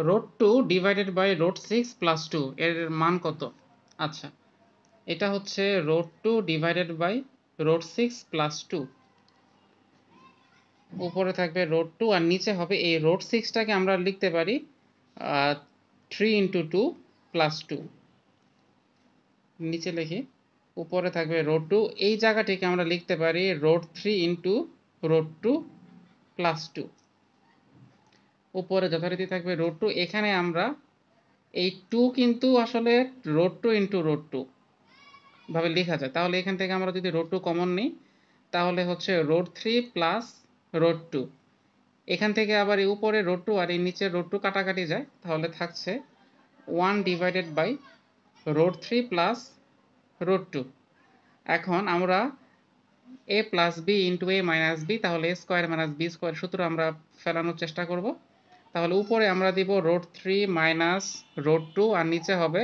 Road 2 divided by root 6 plus 2 এর মান কত? আচ্ছা, এটা হচ্ছে root 2 divided by root 6 plus 2। উপরে থাকবে রোড 2 আর নিচে হবে এই রোড 6টাকে আমরা লিখতে পারি 3 ইন্টু 2 প্লাস 2। নিচে লিখি, উপরে থাকবে রোড 2, এই জায়গাটিকে আমরা লিখতে পারি রোড 3 ইন্টু রোড 2 প্লাস 2। উপরে যথারীতি থাকবে রোড 2, এখানে আমরা এই 2 কিন্তু আসলে রোড 2 ইন্টু রোড 2 ভাবে লেখা যায়। তাহলে এখান থেকে আমরা যদি রোড 2 কমন নিই তাহলে হচ্ছে রোড 3 প্লাস রোড 2। এখান থেকে আবার এই উপরে রোড 2 আর এই নিচে রোড 2 কাটাকাটি যায়, তাহলে থাকছে 1 divided by root 3 plus root 2। এখন আমরা a plus b into a minus b, তাহলে a square minus b square সূত্র আমরা ফেলানোর চেষ্টা করব। তাহলে উপরে আমরা দিব রোড 3 মাইনাস রোড 2 আর নিচে হবে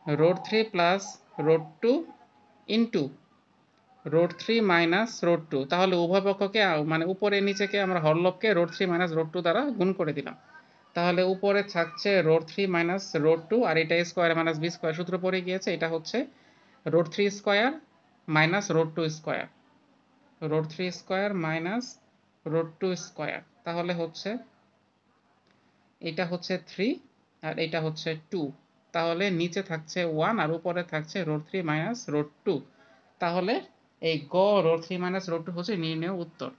road 3 plus root 2 into road 3 minus road 2। তাহলে উভয় পক্ষকে মানে উপরে নিচেকে আমরা হরলবকে রোড 3 মাইনাস রোড 2 দ্বারা গুণ করে দিলাম। তাহলে উপরে থাকছে রোড 3 মাইনাস রোড 2 আর এটা স্কোয়ার মাইনাস বি স্কোয়ার সূত্র পড়ে গিয়েছে, এটা হচ্ছে road 3 square minus road 2 square, road 3 square minus road 2 square. তাহলে হচ্ছে এটা হচ্ছে 3 আর এটা হচ্ছে 2। তাহলে নিচে থাকছে 1 আর উপরে থাকছে রোড 3 মাইনাস রোড 2। তাহলে এই গ রোড 3 মাইনাস রোড 2 হচ্ছে নির্ণেয় উত্তর।